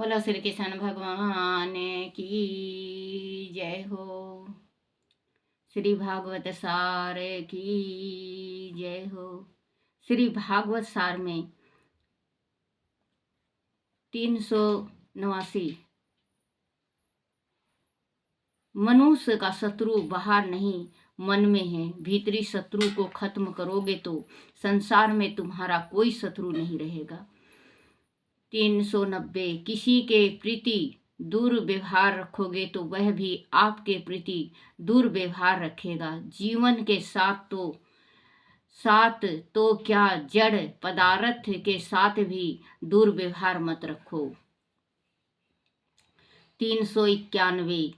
बोलो श्री कृष्ण भगवान की जय हो। श्री भागवत सार की जय हो। श्री भागवत सार में 389 मनुष्य का शत्रु बाहर नहीं मन में है। भीतरी शत्रु को खत्म करोगे तो संसार में तुम्हारा कोई शत्रु नहीं रहेगा। 390 किसी के प्रति दुर्व्यवहार रखोगे तो वह भी आपके प्रति दुर्व्यवहार रखेगा। जीवन के साथ तो क्या जड़ पदार्थ के साथ भी दुर्व्यवहार मत रखो। 391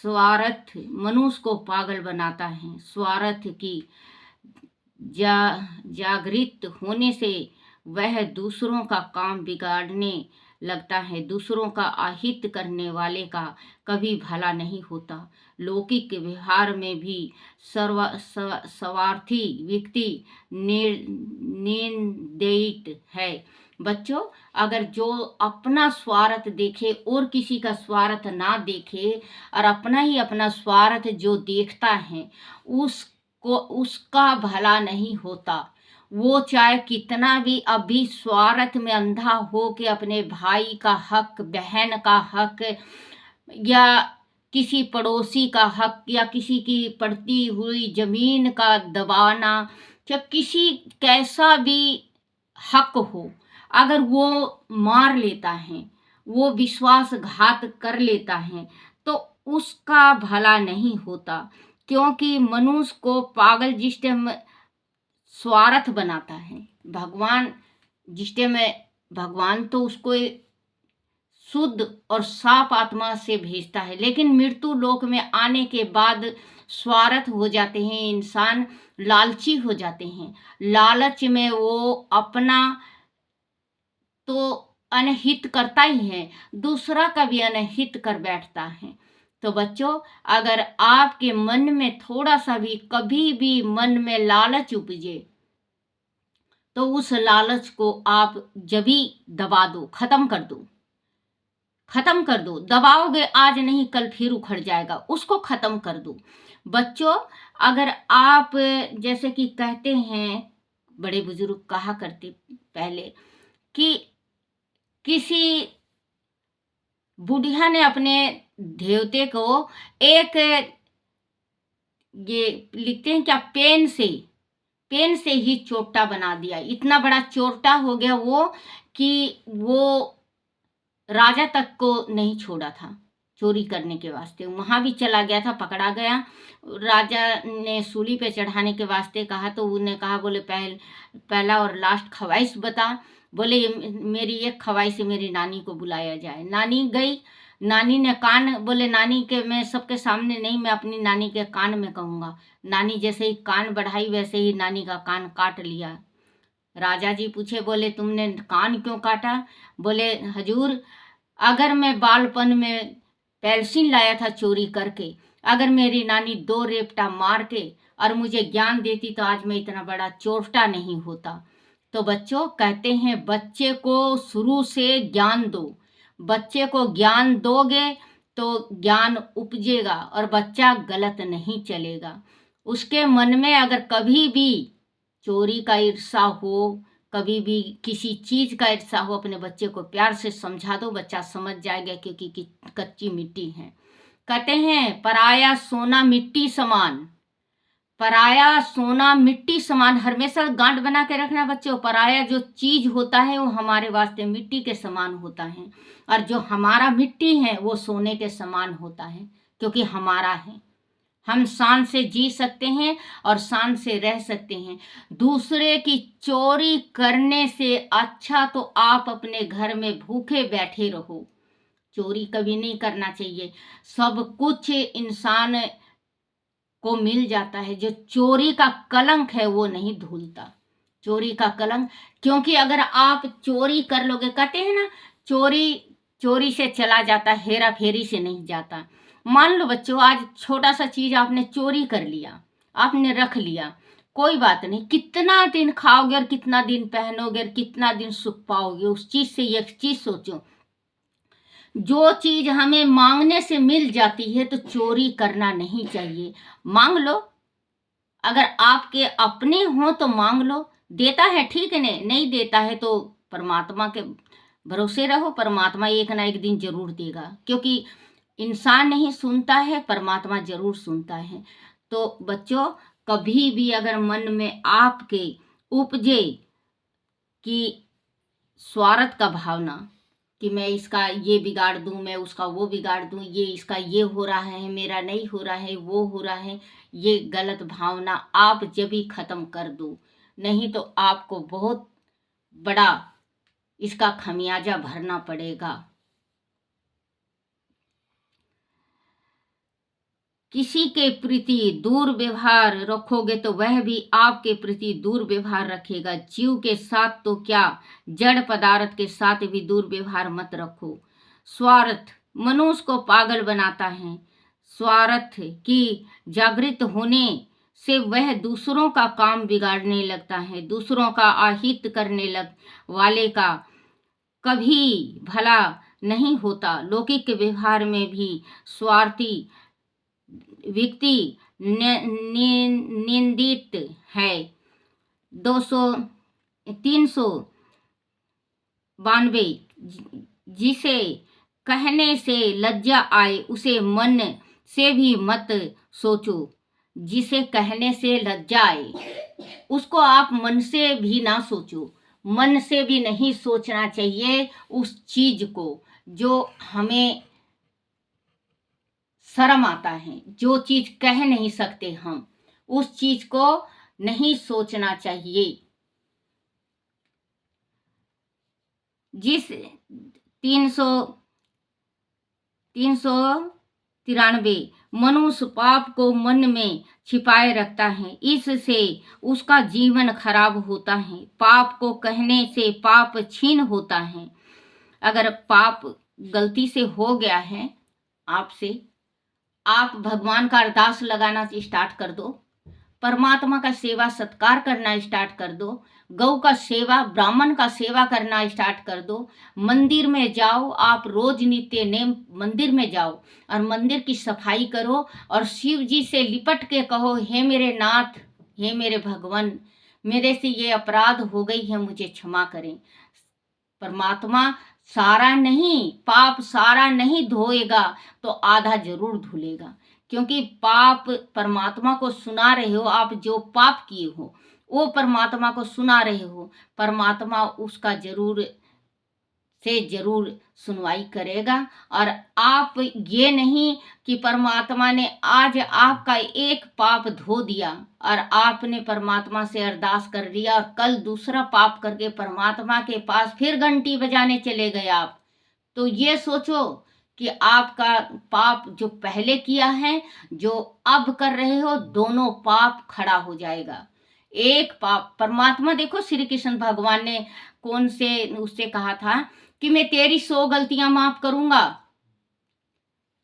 स्वार्थ मनुष्य को पागल बनाता है। स्वार्थ की जागृत होने से वह दूसरों का काम बिगाड़ने लगता है। दूसरों का अहित करने वाले का कभी भला नहीं होता। लौकिक व्यवहार में भी स्वार्थी व्यक्ति निंदित है। बच्चों, अगर जो अपना स्वार्थ देखे और किसी का स्वार्थ ना देखे और अपना स्वार्थ जो देखता है उसका भला नहीं होता। वो चाहे कितना भी अभी स्वार्थ में अंधा हो के अपने भाई का हक, बहन का हक या किसी पड़ोसी का हक या किसी की पड़ती हुई जमीन का दबाना या किसी कैसा भी हक हो, अगर वो मार लेता है, वो विश्वासघात कर लेता है तो उसका भला नहीं होता। क्योंकि मनुष्य को पागल जिस टाइम स्वार्थ बनाता है, भगवान तो उसको शुद्ध और साफ आत्मा से भेजता है, लेकिन मृत्यु लोक में आने के बाद स्वार्थ हो जाते हैं। इंसान लालची हो जाते हैं। लालच में वो अपना तो अनहित करता ही है, दूसरा का भी अनहित कर बैठता है। तो बच्चों, अगर आपके मन में थोड़ा सा भी कभी भी मन में लालच उपजे तो उस लालच को आप जभी दबा दो, खत्म कर दो। दबाओगे आज नहीं कल फिर उखड़ जाएगा, उसको खत्म कर दो। बच्चों, अगर आप जैसे कि कहते हैं, बड़े बुजुर्ग कहा करते पहले कि किसी बुढ़िया ने अपने देवते को एक ये लिखते हैं क्या, पेन से ही चोटा बना दिया। इतना बड़ा चोटा हो गया वो कि वो राजा तक को नहीं छोड़ा था चोरी करने के वास्ते। वहां भी चला गया था, पकड़ा गया। राजा ने सूली पे चढ़ाने के वास्ते कहा तो उन्हें कहा, बोले पहला और लास्ट ख्वाहिश बता। बोले मेरी एक ख्वाहिश है, मेरी नानी को बुलाया जाए। नानी गई, नानी ने बोले नानी के मैं सबके सामने नहीं, मैं अपनी नानी के कान में कहूँगा। नानी जैसे ही कान बढ़ाई वैसे ही नानी का कान काट लिया। राजा जी पूछे, बोले तुमने कान क्यों काटा? बोले हजूर, अगर मैं बालपन में पेंसिल लाया था चोरी करके, अगर मेरी नानी 2 रेपटा मार के और मुझे ज्ञान देती तो आज मैं इतना बड़ा चोरटा नहीं होता। तो बच्चों, कहते हैं बच्चे को शुरू से ज्ञान दो। बच्चे को ज्ञान दोगे तो ज्ञान उपजेगा और बच्चा गलत नहीं चलेगा। उसके मन में अगर कभी भी चोरी का ईर्षा हो, कभी भी किसी चीज का ईर्षा हो, अपने बच्चे को प्यार से समझा दो, बच्चा समझ जाएगा, क्योंकि कच्ची मिट्टी है। कहते हैं पराया सोना मिट्टी समान, पराया सोना मिट्टी समान। हमेशा गांठ बना के रखना बच्चों। पराया जो चीज होता है वो हमारे वास्ते मिट्टी के समान होता है, और जो हमारा मिट्टी है वो सोने के समान होता है, क्योंकि हमारा है। हम शान से जी सकते हैं और शान से रह सकते हैं। दूसरे की चोरी करने से अच्छा तो आप अपने घर में भूखे बैठे रहो। चोरी कभी नहीं करना चाहिए। सब कुछ इंसान को मिल जाता है, जो चोरी का कलंक है वो नहीं धुलता। चोरी का कलंक, क्योंकि अगर आप चोरी कर लोगे, कहते हैं ना चोरी से चला जाता, हेरा फेरी से नहीं जाता। मान लो बच्चों, आज छोटा सा चीज आपने चोरी कर लिया, आपने रख लिया, कोई बात नहीं, कितना दिन खाओगे और कितना दिन पहनोगे और कितना दिन सुख पाओगे, उस चीज से एक चीज सोचो, जो चीज हमें मांगने से मिल जाती है तो चोरी करना नहीं चाहिए। मांग लो, अगर आपके अपने हो तो मांग लो, देता है ठीक है, नहीं देता है तो परमात्मा के भरोसे रहो, परमात्मा एक ना एक दिन जरूर देगा, क्योंकि इंसान नहीं सुनता है, परमात्मा जरूर सुनता है। तो बच्चों, कभी भी अगर मन में आपके उपजे कि स्वार्थ का भावना, कि मैं इसका ये बिगाड़ दूं, मैं उसका वो बिगाड़ दूं, ये इसका ये हो रहा है, मेरा नहीं हो रहा है, वो हो रहा है, ये गलत भावना आप जब ही खत्म कर दो, नहीं तो आपको बहुत बड़ा इसका खमियाजा भरना पड़ेगा। किसी के प्रति दुर्व्यवहार रखोगे तो वह भी आपके प्रति दुर्व्यवहार रखेगा। जीव के साथ तो क्या, जड़ पदार्थ के साथ भी दुर्व्यवहार मत रखो। स्वार्थ मनुष्य को पागल बनाता है। स्वार्थ की जागृत होने से वह दूसरों का काम बिगाड़ने लगता है, दूसरों का अहित करने लग वाले का कभी भला नहीं होता। लौकिक व्यवहार में भी स्वार्थी व्यक्ति निंदित है। 392, जिसे कहने से लज्जा आए उसे मन से भी मत सोचो। जिसे कहने से लज्जा आए उसको आप मन से भी ना सोचो, मन से भी नहीं सोचना चाहिए उस चीज को जो हमें शर्म आता है, जो चीज कह नहीं सकते हम, उस चीज को नहीं सोचना चाहिए। जिस 393 मनुष्य पाप को मन में छिपाए रखता है, इससे उसका जीवन खराब होता है। पाप को कहने से पाप छीन होता है। अगर पाप गलती से हो गया है आपसे, आप भगवान का अरदास लगाना स्टार्ट कर दो, परमात्मा का सेवा सत्कार करना स्टार्ट कर दो, गौ का सेवा, ब्राह्मण का सेवा करना स्टार्ट कर दो। मंदिर में जाओ, आप रोज नित्य नेम मंदिर में जाओ और मंदिर की सफाई करो और शिव जी से लिपट के कहो, हे मेरे नाथ, हे मेरे भगवान, मेरे से ये अपराध हो गई है, मुझे क्षमा करें। परमात्मा सारा नहीं, पाप सारा नहीं धोएगा तो आधा जरूर धुलेगा, क्योंकि पाप परमात्मा को सुना रहे हो आप, जो पाप किए हो वो परमात्मा को सुना रहे हो, परमात्मा उसका जरूर से जरूर सुनवाई करेगा। और आप ये नहीं कि परमात्मा ने आज आपका एक पाप धो दिया और आपने परमात्मा से अरदास कर दिया और कल दूसरा पाप करके परमात्मा के पास फिर घंटी बजाने चले गए आप। तो ये सोचो कि आपका पाप जो पहले किया है, जो अब कर रहे हो, दोनों पाप खड़ा हो जाएगा। एक पाप परमात्मा, देखो श्री कृष्ण भगवान ने कौन से उससे कहा था कि मैं तेरी 100 गलतियां माफ करूंगा,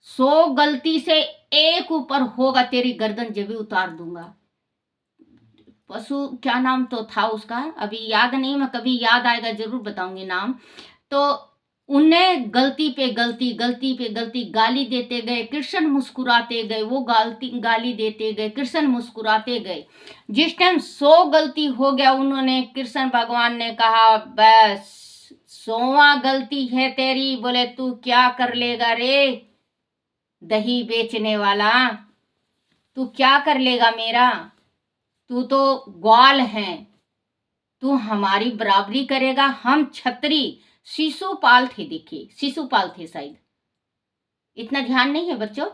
100 गलती से एक ऊपर होगा तेरी गर्दन जब भी उतार दूंगा। पशु क्या नाम तो था उसका, अभी याद नहीं, मैं कभी याद आएगा जरूर बताऊंगी नाम। तो उन्हें गलती पे गलती, गलती पे गलती, गाली देते गए, कृष्ण मुस्कुराते गए, वो गाली देते गए, कृष्ण मुस्कुराते गए। जिस टाइम 100 गलती हो गया, उन्होंने, कृष्ण भगवान ने कहा बस 100वां गलती है तेरी, बोले तू क्या कर लेगा रे दही बेचने वाला, तू क्या कर लेगा मेरा, तू तो ग्वाल है, तू हमारी बराबरी करेगा। हम छत्री शिशुपाल थे, देखिए शिशुपाल थे शायद, इतना ध्यान नहीं है बच्चों।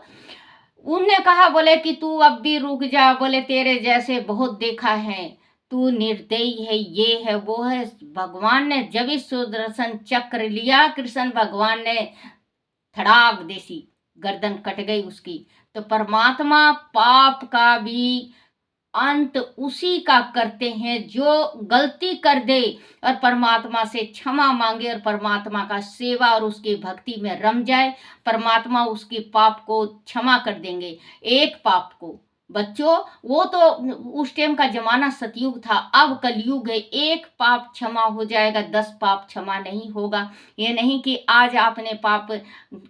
उनने कहा बोले कि तू अब भी रुक जा, बोले तेरे जैसे बहुत देखा है, तू निर्दयी है, ये है वो है। भगवान ने जब इस सुदर्शन चक्र लिया, कृष्ण भगवान ने धड़ाक देसी गर्दन कट गई उसकी। तो परमात्मा पाप का भी अंत उसी का करते हैं जो गलती कर दे और परमात्मा से क्षमा मांगे और परमात्मा का सेवा और उसकी भक्ति में रम जाए, परमात्मा उसके पाप को क्षमा कर देंगे। एक पाप को बच्चों वो तो उस टाइम का जमाना सतयुग था, अब कलयुग है। एक पाप क्षमा हो जाएगा, 10 पाप क्षमा नहीं होगा। ये नहीं कि आज आपने पाप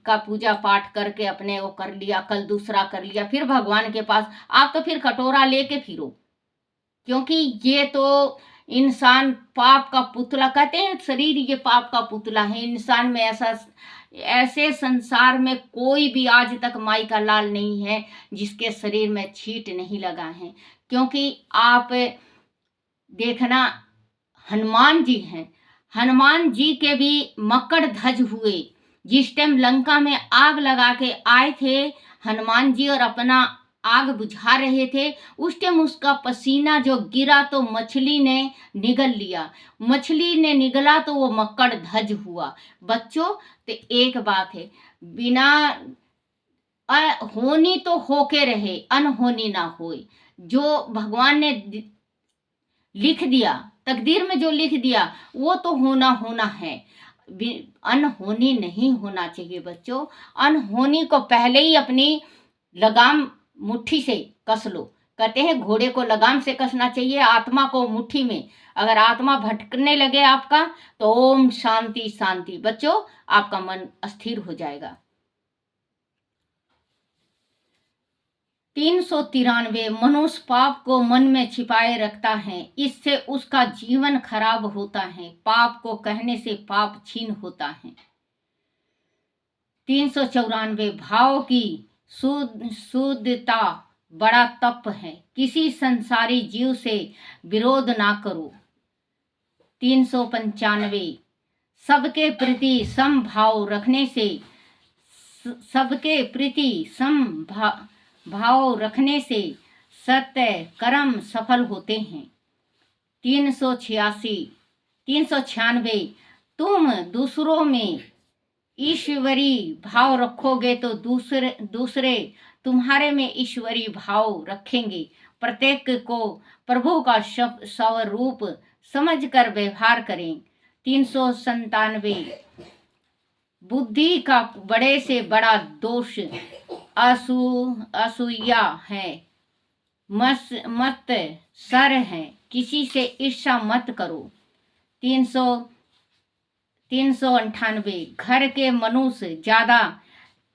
का पूजा पाठ करके अपने वो कर लिया, कल दूसरा कर लिया, फिर भगवान के पास आप तो फिर कटोरा लेके फिरो। क्योंकि ये तो इंसान पाप का पुतला, कहते हैं शरीर ये पाप का पुतला है। इंसान में ऐसे संसार में कोई भी आज तक माई का लाल नहीं है जिसके शरीर में छींट नहीं लगा है। क्योंकि आप देखना, हनुमान जी हैं, हनुमान जी के भी मकड़ ध्वज हुए। जिस टाइम लंका में आग लगा के आए थे हनुमान जी और अपना आग बुझा रहे थे, उस टाइम उसका पसीना जो गिरा तो मछली ने निगल लिया, मछली ने निगला तो वो मकड़ ध्वज हुआ। बच्चों तो एक बात है, बिना होनी तो होके रहे, अनहोनी ना होए। जो भगवान ने लिख दिया, तकदीर में जो लिख दिया वो तो होना होना है, अनहोनी नहीं होना चाहिए। बच्चों अनहोनी को पहले ही अपनी लगाम मुट्ठी से कस लो। कहते हैं घोड़े को लगाम से कसना चाहिए, आत्मा को मुट्ठी में। अगर आत्मा भटकने लगे आपका तो ओम शांति शांति। बच्चों आपका मन अस्थिर हो जाएगा। 393 मनुष्य पाप को मन में छिपाए रखता है, इससे उसका जीवन खराब होता है। पाप को कहने से पाप छीन होता है। 394 भाव की शुद्धता बड़ा तप है, किसी संसारी जीव से विरोध ना करो। 395 सबके प्रति समभाव रखने से भाव रखने से सत्य कर्म सफल होते हैं। 396 तुम दूसरों में ईश्वरी भाव रखोगे तो दूसरे तुम्हारे में ईश्वरी भाव रखेंगे। प्रत्येक को प्रभु का स्वरूप समझकर व्यवहार करें। 397 बुद्धि का बड़े से बड़ा दोष असूया है, मत सर है, किसी से ईर्ष्या मत करो। 398 घर के मनुष्य ज्यादा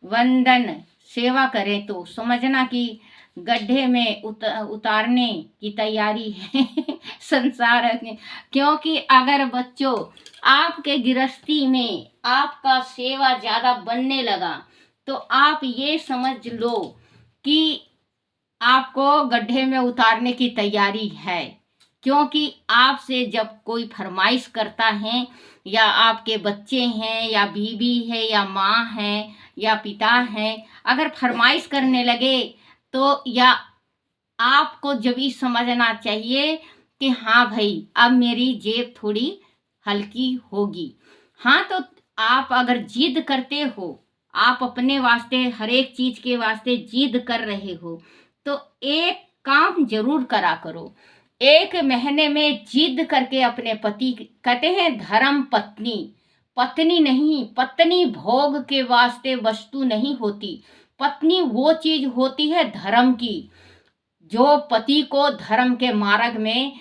वंदन सेवा करें तो समझना कि गड्ढे में उतारने की तैयारी है संसार में। क्योंकि अगर बच्चों आपके गृहस्थी में आपका सेवा ज्यादा बनने लगा तो आप ये समझ लो कि आपको गड्ढे में उतारने की तैयारी है। क्योंकि आपसे जब कोई फरमाइश करता है, या आपके बच्चे हैं या बीवी है या माँ है या पिता है, अगर फरमाइश करने लगे तो या आपको जब भी समझना चाहिए कि हाँ भाई अब मेरी जेब थोड़ी हल्की होगी। हाँ तो आप अगर जिद करते हो, आप अपने वास्ते हर एक चीज के वास्ते जिद कर रहे हो, तो एक काम जरूर करा करो। एक महीने में जिद करके अपने पति, कहते हैं धर्म पत्नी नहीं, पत्नी भोग के वास्ते वस्तु नहीं होती, पत्नी वो चीज होती है धर्म की, जो पति को धर्म के मार्ग में,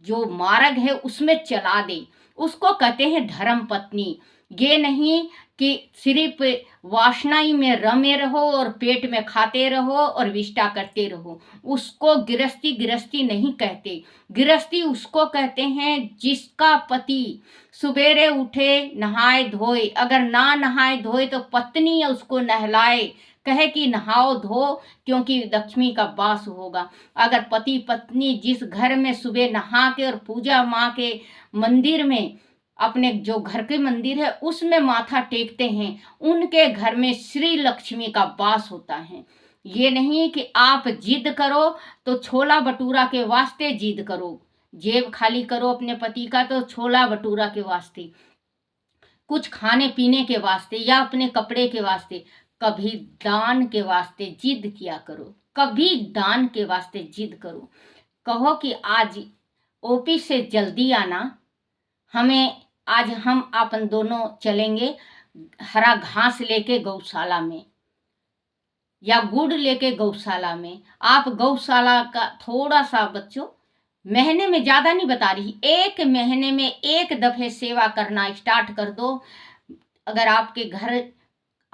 जो मार्ग है उसमें चला दे, उसको कहते हैं धर्म पत्नी। ये नहीं कि सिर्फ वासनाई में रमे रहो और पेट में खाते रहो और विष्टा करते रहो, उसको गृहस्थी नहीं कहते। गृहस्थी उसको कहते हैं जिसका पति सुबेरे उठे नहाए धोए, अगर ना नहाए धोए तो पत्नी उसको नहलाए, कहे कि नहाओ धो क्योंकि लक्ष्मी का वास होगा। अगर पति पत्नी जिस घर में सुबह नहा के और पूजा माँ के मंदिर में, अपने जो घर के मंदिर है उसमें माथा टेकते हैं, उनके घर में श्री लक्ष्मी का वास होता है। ये नहीं कि आप जिद करो तो छोला भटूरा के वास्ते जिद करो, जेब खाली करो अपने पति का तो छोला भटूरा के वास्ते, कुछ खाने पीने के वास्ते या अपने कपड़े के वास्ते। कभी दान के वास्ते जिद किया करो, कभी दान के वास्ते जिद करो। कहो कि आज ऑफिस से जल्दी आना, हमें आज हम अपन दोनों चलेंगे हरा घास लेके गौशाला में। या गुड़ लेके गौशाला में, आप गौशाला का थोड़ा सा बच्चों, महीने में ज़्यादा नहीं बता रही, 1 महीने में 1 दफ़े सेवा करना स्टार्ट कर दो। अगर आपके घर,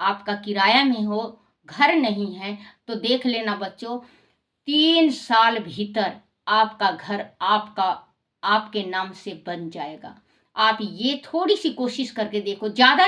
आपका किराया में हो, घर नहीं है, तो देख लेना बच्चों, 3 साल भीतर आपका घर आपके नाम से बन जाएगा। आप ये थोड़ी सी कोशिश करके देखो, ज़्यादा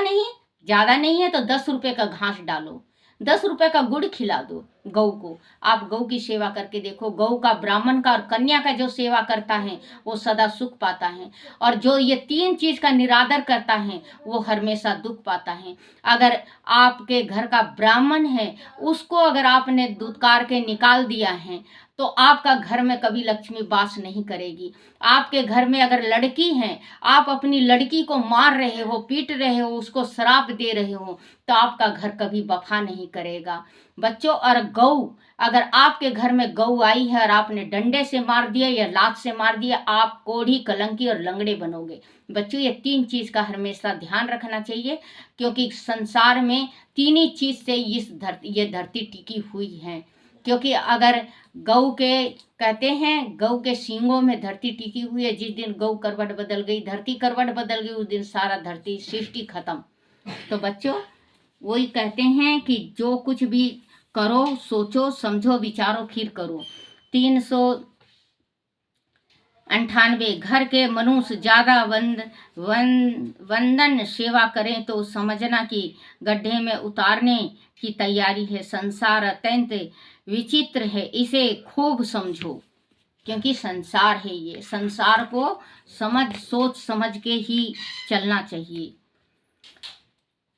नहीं है तो 10 रुपए का घास डालो, 10 रुपए का गुड़ खिला दो गौ को। आप गौ की सेवा करके देखो, गौ का, ब्राह्मण का और कन्या का जो सेवा करता है वो सदा सुख पाता है, और जो ये 3 चीज का निरादर करता है वो हमेशा दुख पाता है। अगर आपके घर का ब्राह्मण है, उसको अगर आपने दुत्कार के निकाल दिया है तो आपका घर में कभी लक्ष्मी वास नहीं करेगी। आपके घर में अगर लड़की है, आप अपनी लड़की को मार रहे हो, पीट रहे हो, उसको श्राप दे रहे हो, तो आपका घर कभी वफा नहीं करेगा बच्चों। और गौ, अगर आपके घर में गौ आई है और आपने डंडे से मार दिया या लात से मार दिया, आप कोढ़ी, कलंकी और लंगड़े बनोगे बच्चों। ये 3 चीज का हमेशा ध्यान रखना चाहिए, क्योंकि संसार में 3 ही चीज से ये धरती टिकी हुई है। क्योंकि अगर गौ के, कहते हैं गौ के सींगों में धरती टिकी हुई है। जिस दिन गौ करवट बदल गई, धरती करवट बदल गई, उस दिन सारा धरती सृष्टि खत्म। तो बच्चों वही कहते हैं कि जो कुछ भी करो, सोचो, समझो, विचारो, फिर करो। 398 घर के मनुष्य ज्यादा वंदन सेवा करें तो समझना कि गड्ढे में उतारने की तैयारी है। संसार अत्यंत विचित्र है, इसे खूब समझो, क्योंकि संसार है ये। संसार को सोच समझ के ही चलना चाहिए।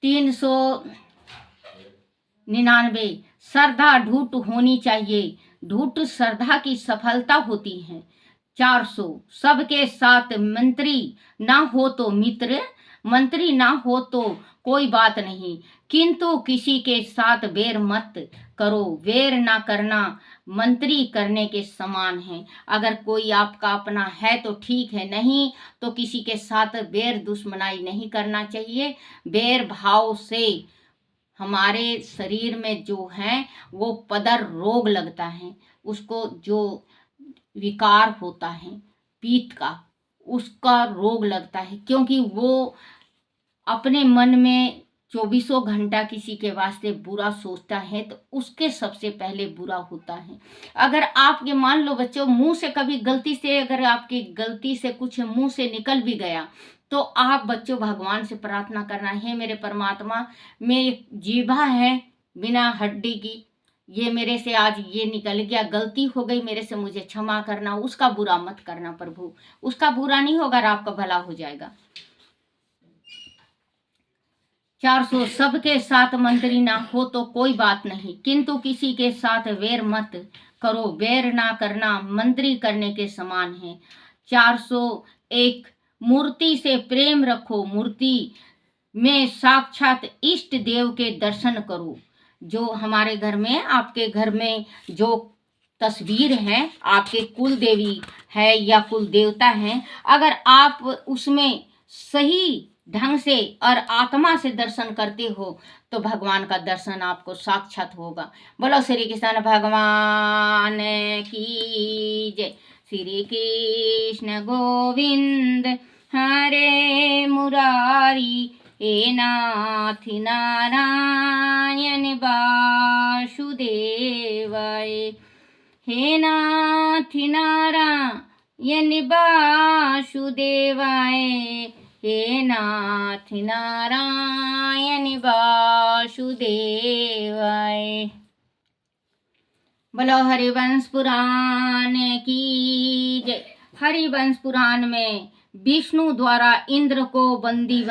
399 श्रद्धा ढूंढ होनी चाहिए, ढूंढ श्रद्धा की सफलता होती है। 400 सबके साथ मंत्री ना हो तो मित्र, मंत्री ना हो तो कोई बात नहीं, किंतु किसी के साथ बैर मत करो, बैर ना करना मंत्री करने के समान है। अगर कोई आपका अपना है तो ठीक है, नहीं तो किसी के साथ बैर दुश्मनाई नहीं करना चाहिए। बैर भाव से हमारे शरीर में जो है वो पदर रोग लगता है, उसको जो विकार होता है पीत का, उसका रोग लगता है, क्योंकि वो अपने मन में 24 घंटा किसी के वास्ते बुरा सोचता है, तो उसके सबसे पहले बुरा होता है। अगर आपके, मान लो बच्चों, मुंह से कभी गलती से, अगर आपकी गलती से कुछ मुंह से निकल भी गया, तो आप बच्चों भगवान से प्रार्थना करना है, मेरे परमात्मा, मेरी जीभा है बिना हड्डी की, ये मेरे से आज ये निकल गया, गलती हो गई मेरे से, मुझे क्षमा करना, उसका बुरा मत करना प्रभु, उसका बुरा नहीं होगा और आपका भला हो जाएगा। 400 सबके साथ मंत्री ना हो तो कोई बात नहीं, किंतु किसी के साथ वैर मत करो, वैर ना करना मंत्री करने के समान है। 401 मूर्ति से प्रेम रखो, मूर्ति में साक्षात इष्ट देव के दर्शन करो। जो हमारे घर में, आपके घर में जो तस्वीर है, आपके कुल देवी है या कुल देवता है, अगर आप उसमें सही ढंग से और आत्मा से दर्शन करते हो तो भगवान का दर्शन आपको साक्षात होगा। बोलो श्री कृष्ण भगवान की जय। श्री कृष्ण गोविंद हरे मुरारी, हे नाथ नारायण वासुदेवाय, हे नाथ नारायण वासुदेवाय, हे नाथ नारायण वासुदेवाय। बोलो हरिवंश पुराण की जय। हरिवंश पुराण में विष्णु द्वारा इंद्र को बंदी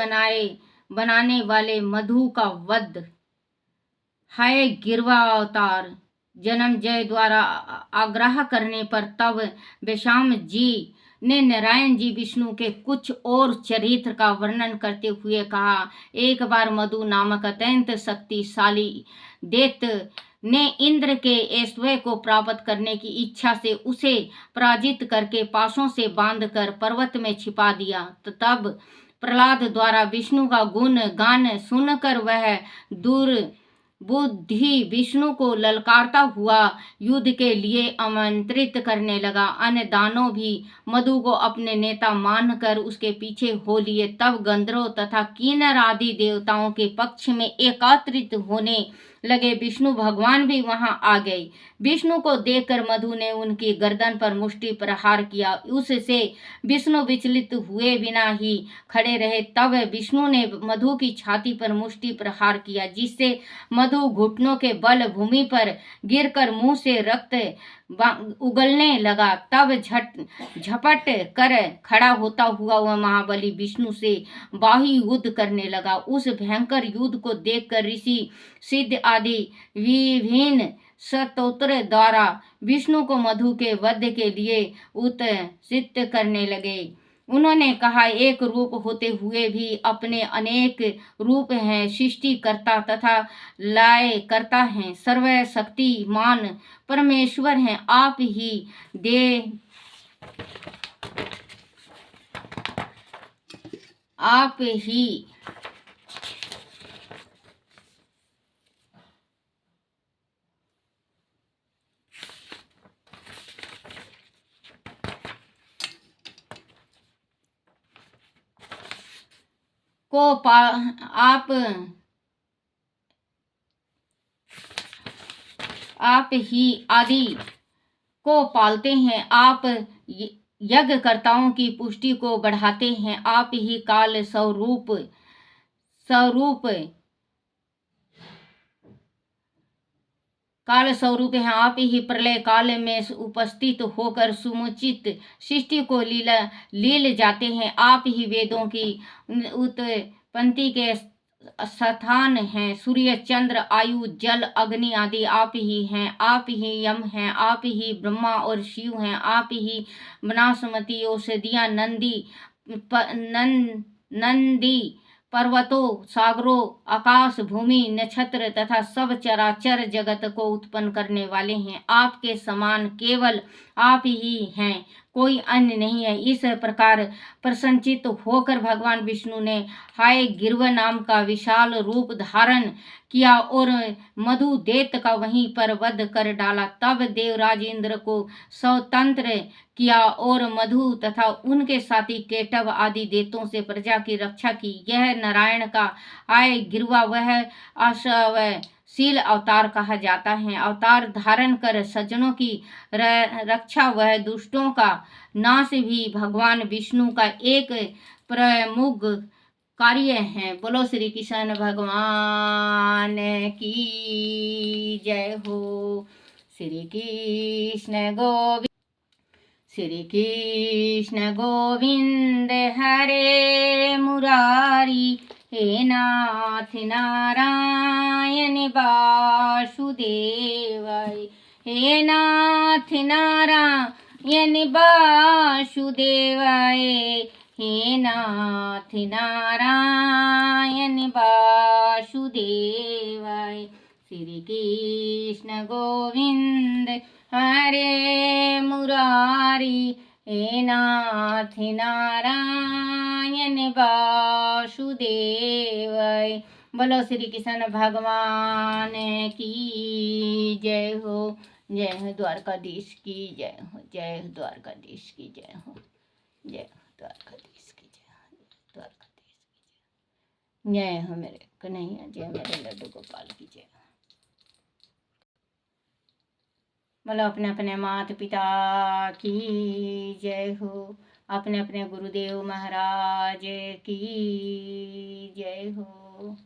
बनाने वाले मधु का वध है गिरवा अवतार। जन्मजय द्वारा आग्रह करने पर तब बेशाम जी ने नारायण जी विष्णु के कुछ और चरित्र का वर्णन करते हुए कहा, एक बार मधु नामक अत्यंत शक्तिशाली दैत्य ने इंद्र के ऐश्वर्य को प्राप्त करने की इच्छा से उसे पराजित करके पाशों से बांधकर पर्वत में छिपा दिया। तब प्रहलाद द्वारा विष्णु का गुण गान सुनकर वह बुद्धि विष्णु को ललकारता हुआ युद्ध के लिए आमंत्रित करने लगा। अन्य दानव भी मधु को अपने नेता मानकर उसके पीछे हो लिए। तब गंधर्व तथा किन्नर आदि देवताओं के पक्ष में एकत्रित होने लगे। विष्णु भगवान भी वहां आ गए। विष्णु को देखकर मधु ने उनकी गर्दन पर मुष्टि प्रहार किया। उससे विष्णु विचलित हुए बिना ही खड़े रहे। तब विष्णु ने मधु की छाती पर मुष्टि प्रहार किया, जिससे मधु घुटनों के बल भूमि पर गिरकर मुंह से रक्त उगलने लगा। तब झपट कर खड़ा होता हुआ वह महाबली विष्णु से बाही युद्ध करने लगा। उस भयंकर युद्ध को देखकर ऋषि सिद्ध आदि विभिन्न स्तोत्र द्वारा विष्णु को मधु के वध के लिए उत्सित करने लगे। उन्होंने कहा, एक रूप होते हुए भी अपने अनेक रूप हैं, सृष्टि करता तथा लय करता है, सर्वशक्तिमान परमेश्वर हैं। आप ही आप ही आदि को पालते हैं। आप यज्ञकर्ताओं की पुष्टि को बढ़ाते हैं। आप ही काल स्वरूप हैं। आप ही प्रलय काल में उपस्थित होकर समुचित सृष्टि को लील जाते हैं। आप ही वेदों की उत्पत्ति के स्थान हैं। सूर्य, चंद्र, आयु, जल, अग्नि आदि आप ही हैं। आप ही यम हैं। आप ही ब्रह्मा और शिव हैं। आप ही वनस्पति, औषधियां, नंदी पर्वतों, सागरों, आकाश, भूमि, नक्षत्र तथा सब चराचर जगत को उत्पन्न करने वाले हैं। आपके समान केवल आप ही हैं, कोई अन्य नहीं है। इस प्रकार प्रसन्नचित्त होकर भगवान विष्णु ने हाय गिरव नाम का विशाल रूप धारण किया और मधु दैत्य का वहीं पर वध कर डाला। तब देवराज इंद्र को स्वतंत्र किया और मधु तथा उनके साथी केटव आदि दैत्यों से प्रजा की रक्षा की। यह नारायण का आय गिरवा वह अश्वशील अवतार कहा जाता है। अवतार धारण कर सज्जनों की रक्षा वह दुष्टों का नाश भी भगवान विष्णु का एक प्रमुख कार्य है। बोलो श्री कृष्ण भगवान की जय हो। श्री कृष्ण गोविंद हरे मुरारी, हे नाथ नारायण वासुदेवाय, हे नाथ नारायण वासुदेवाय, हे नाथ नारायण वासुदेवाय। श्री कृष्ण गोविंद हरे मुरारी, हे नाथ नारायण वासुदेवाय। बोलो श्री कृष्ण भगवान की जय हो। जय हो द्वारकाधीश की जय हो। जय हो द्वारकाधीश की जय हो। जय हो द्वारकाधीश की जय हो। द्वारकाधीश की जय हो। मेरे कन्हैया जय, मेरे लड्डू गोपाल की जय। बोलो अपने अपने माता पिता की जय हो। अपने अपने गुरुदेव महाराज की जय हो।